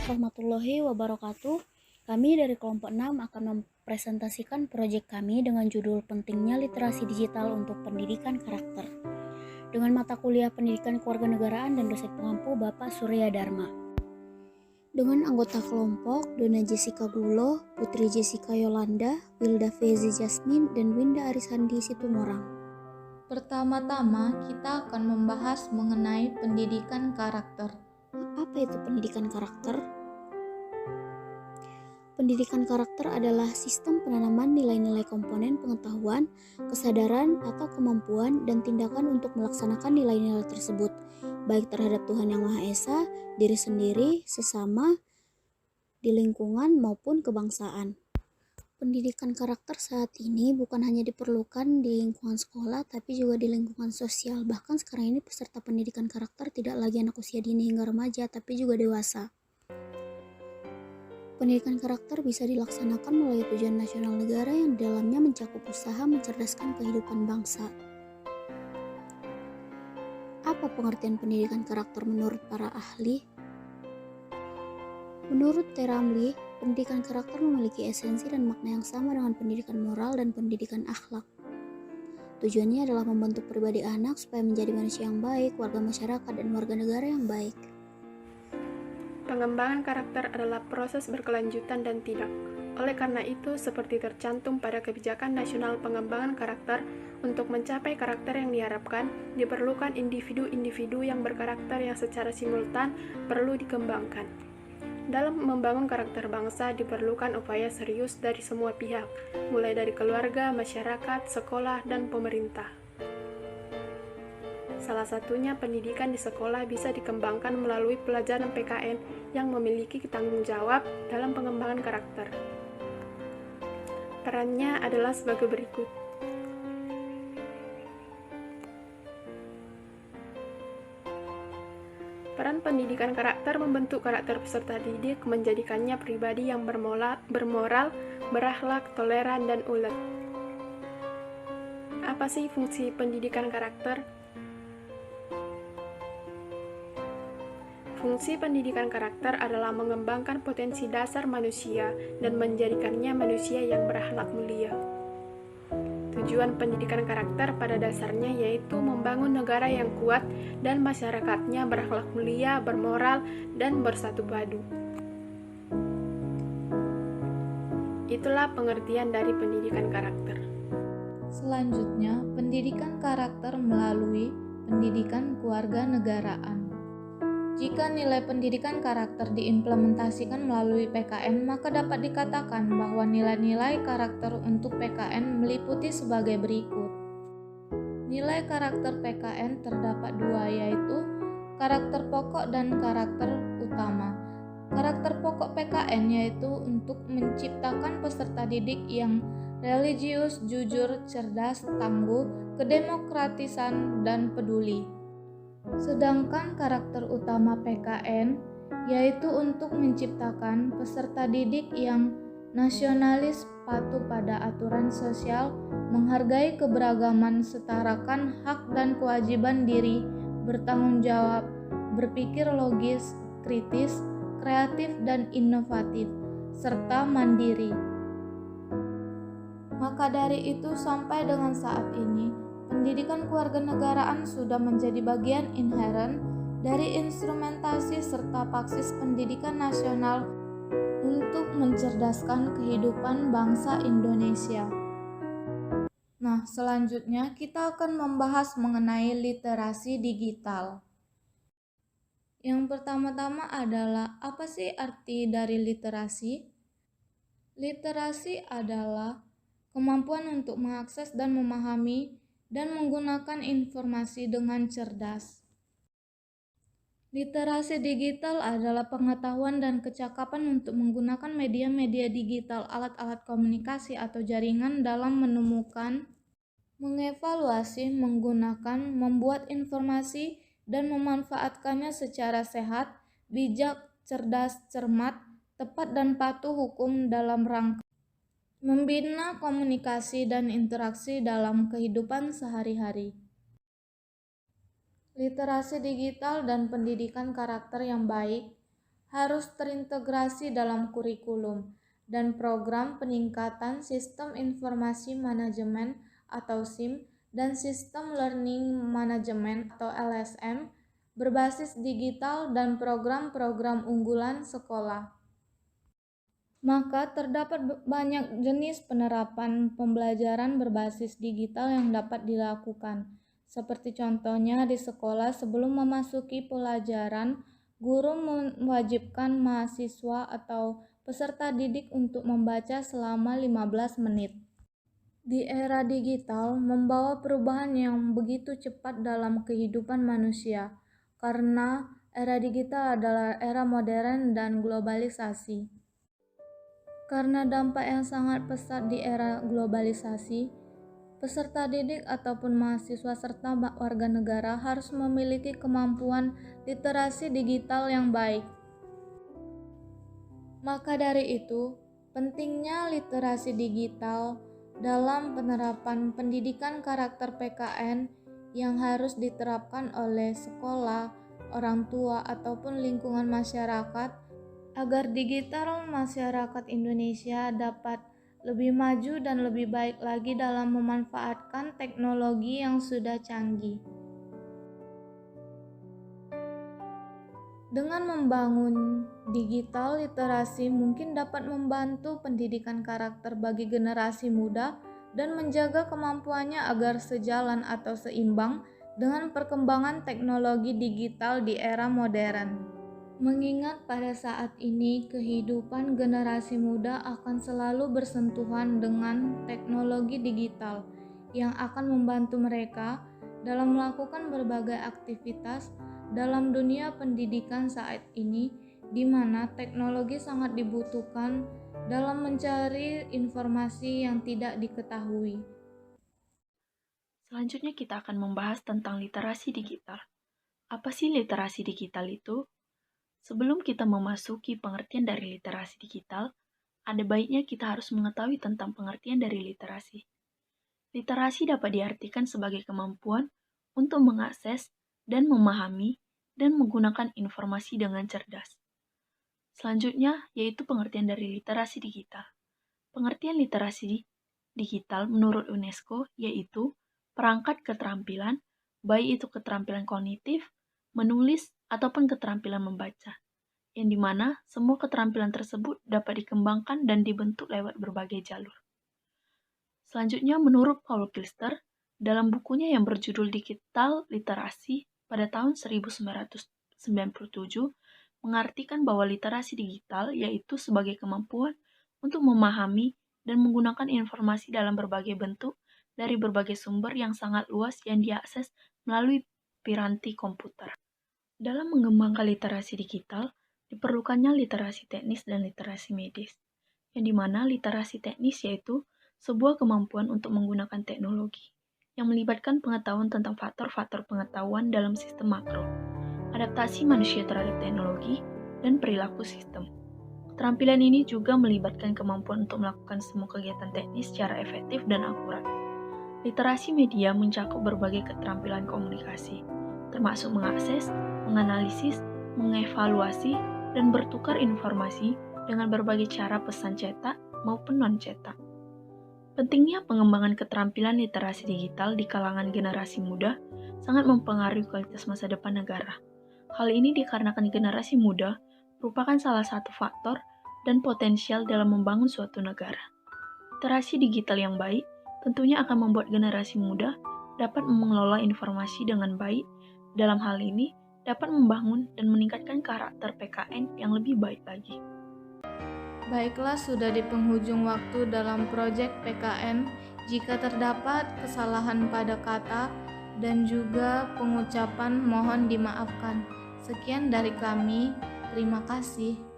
warahmatullahi wabarakatuh. Kami dari kelompok 6 akan mempresentasikan proyek kami dengan judul Pentingnya Literasi Digital untuk Pendidikan Karakter dengan mata kuliah Pendidikan Kewarganegaraan dan dosen pengampu Bapak Surya Dharma. Dengan anggota kelompok Dona Jessica Gulo, Putri Jessica Yolanda, Wilda Fezi Jasmine, dan Winda Arisandi Situmorang. Pertama-tama, kita akan membahas mengenai pendidikan karakter. Apa itu pendidikan karakter? Pendidikan karakter adalah sistem penanaman nilai-nilai komponen pengetahuan, kesadaran, atau kemampuan dan tindakan untuk melaksanakan nilai-nilai tersebut, baik terhadap Tuhan Yang Maha Esa, diri sendiri, sesama, di lingkungan, maupun kebangsaan. Pendidikan karakter saat ini bukan hanya diperlukan di lingkungan sekolah, tapi juga di lingkungan sosial. Bahkan sekarang ini peserta pendidikan karakter tidak lagi anak usia dini hingga remaja, tapi juga dewasa. Pendidikan karakter bisa dilaksanakan melalui tujuan nasional negara yang di dalamnya mencakup usaha mencerdaskan kehidupan bangsa. Apa pengertian pendidikan karakter menurut para ahli? Menurut Teramli, pendidikan karakter memiliki esensi dan makna yang sama dengan pendidikan moral dan pendidikan akhlak. Tujuannya adalah membentuk pribadi anak supaya menjadi manusia yang baik, warga masyarakat, dan warga negara yang baik. Pengembangan karakter adalah proses berkelanjutan dan tidak. Oleh karena itu, seperti tercantum pada Kebijakan Nasional Pengembangan Karakter, untuk mencapai karakter yang diharapkan, diperlukan individu-individu yang berkarakter yang secara simultan perlu dikembangkan. Dalam membangun karakter bangsa, diperlukan upaya serius dari semua pihak, mulai dari keluarga, masyarakat, sekolah, dan pemerintah. Salah satunya pendidikan di sekolah bisa dikembangkan melalui pelajaran PKN yang memiliki tanggung jawab dalam pengembangan karakter. Perannya adalah sebagai berikut. Peran pendidikan karakter membentuk karakter peserta didik, menjadikannya pribadi yang bermoral, berakhlak, toleran, dan ulet. Apa sih fungsi pendidikan karakter? Fungsi pendidikan karakter adalah mengembangkan potensi dasar manusia dan menjadikannya manusia yang berakhlak mulia. Tujuan pendidikan karakter pada dasarnya yaitu membangun negara yang kuat dan masyarakatnya berakhlak mulia, bermoral, dan bersatu padu. Itulah pengertian dari pendidikan karakter. Selanjutnya, pendidikan karakter melalui pendidikan kewarganegaraan. Jika nilai pendidikan karakter diimplementasikan melalui PKN, maka dapat dikatakan bahwa nilai-nilai karakter untuk PKN meliputi sebagai berikut. Nilai karakter PKN terdapat dua, yaitu karakter pokok dan karakter utama. Karakter pokok PKN yaitu untuk menciptakan peserta didik yang religius, jujur, cerdas, tangguh, kedemokratisan, dan peduli. Sedangkan karakter utama PKN yaitu untuk menciptakan peserta didik yang nasionalis, patuh pada aturan sosial, menghargai keberagaman, setarakan hak dan kewajiban diri, bertanggung jawab, berpikir logis, kritis, kreatif dan inovatif, serta mandiri. Maka dari itu sampai dengan saat ini, pendidikan kewarganegaraan sudah menjadi bagian inheren dari instrumentasi serta praksis pendidikan nasional untuk mencerdaskan kehidupan bangsa Indonesia. Nah, selanjutnya kita akan membahas mengenai literasi digital. Yang pertama-tama adalah apa sih arti dari literasi? Literasi adalah kemampuan untuk mengakses dan memahami dan menggunakan informasi dengan cerdas. Literasi digital adalah pengetahuan dan kecakapan untuk menggunakan media-media digital, alat-alat komunikasi atau jaringan dalam menemukan, mengevaluasi, menggunakan, membuat informasi, dan memanfaatkannya secara sehat, bijak, cerdas, cermat, tepat, dan patuh hukum dalam rangka membina komunikasi dan interaksi dalam kehidupan sehari-hari. Literasi digital dan pendidikan karakter yang baik harus terintegrasi dalam kurikulum dan program peningkatan sistem informasi manajemen atau SIM dan sistem learning management atau LSM berbasis digital dan program-program unggulan sekolah. Maka terdapat banyak jenis penerapan pembelajaran berbasis digital yang dapat dilakukan. Seperti contohnya di sekolah sebelum memasuki pelajaran, guru mewajibkan mahasiswa atau peserta didik untuk membaca selama 15 menit. Di era digital membawa perubahan yang begitu cepat dalam kehidupan manusia, karena era digital adalah era modern dan globalisasi. Karena dampak yang sangat pesat di era globalisasi, peserta didik ataupun mahasiswa serta warga negara harus memiliki kemampuan literasi digital yang baik. Maka dari itu, pentingnya literasi digital dalam penerapan pendidikan karakter PKN yang harus diterapkan oleh sekolah, orang tua, ataupun lingkungan masyarakat agar digital masyarakat Indonesia dapat lebih maju dan lebih baik lagi dalam memanfaatkan teknologi yang sudah canggih. Dengan membangun digital literasi mungkin dapat membantu pendidikan karakter bagi generasi muda dan menjaga kemampuannya agar sejalan atau seimbang dengan perkembangan teknologi digital di era modern. Mengingat pada saat ini kehidupan generasi muda akan selalu bersentuhan dengan teknologi digital yang akan membantu mereka dalam melakukan berbagai aktivitas dalam dunia pendidikan saat ini, di mana teknologi sangat dibutuhkan dalam mencari informasi yang tidak diketahui. Selanjutnya kita akan membahas tentang literasi digital. Apa sih literasi digital itu? Sebelum kita memasuki pengertian dari literasi digital, ada baiknya kita harus mengetahui tentang pengertian dari literasi. Literasi dapat diartikan sebagai kemampuan untuk mengakses dan memahami dan menggunakan informasi dengan cerdas. Selanjutnya, yaitu pengertian dari literasi digital. Pengertian literasi digital menurut UNESCO yaitu perangkat keterampilan, baik itu keterampilan kognitif, menulis, ataupun keterampilan membaca, yang dimana semua keterampilan tersebut dapat dikembangkan dan dibentuk lewat berbagai jalur. Selanjutnya, menurut Paul Kilster, dalam bukunya yang berjudul Digital Literasi pada tahun 1997, mengartikan bahwa literasi digital yaitu sebagai kemampuan untuk memahami dan menggunakan informasi dalam berbagai bentuk dari berbagai sumber yang sangat luas yang diakses melalui piranti komputer. Dalam mengembangkan literasi digital, diperlukannya literasi teknis dan literasi medis, yang dimana literasi teknis yaitu sebuah kemampuan untuk menggunakan teknologi, yang melibatkan pengetahuan tentang faktor-faktor pengetahuan dalam sistem makro, adaptasi manusia terhadap teknologi, dan perilaku sistem. Keterampilan ini juga melibatkan kemampuan untuk melakukan semua kegiatan teknis secara efektif dan akurat. Literasi media mencakup berbagai keterampilan komunikasi, termasuk mengakses, menganalisis, mengevaluasi, dan bertukar informasi dengan berbagai cara pesan cetak maupun non-cetak. Pentingnya pengembangan keterampilan literasi digital di kalangan generasi muda sangat mempengaruhi kualitas masa depan negara. Hal ini dikarenakan generasi muda merupakan salah satu faktor dan potensial dalam membangun suatu negara. Literasi digital yang baik tentunya akan membuat generasi muda dapat mengelola informasi dengan baik. Dalam hal ini, dapat membangun dan meningkatkan karakter PKN yang lebih baik lagi. Baiklah, sudah di penghujung waktu dalam proyek PKN. Jika terdapat kesalahan pada kata dan juga pengucapan, mohon dimaafkan. Sekian dari kami, terima kasih.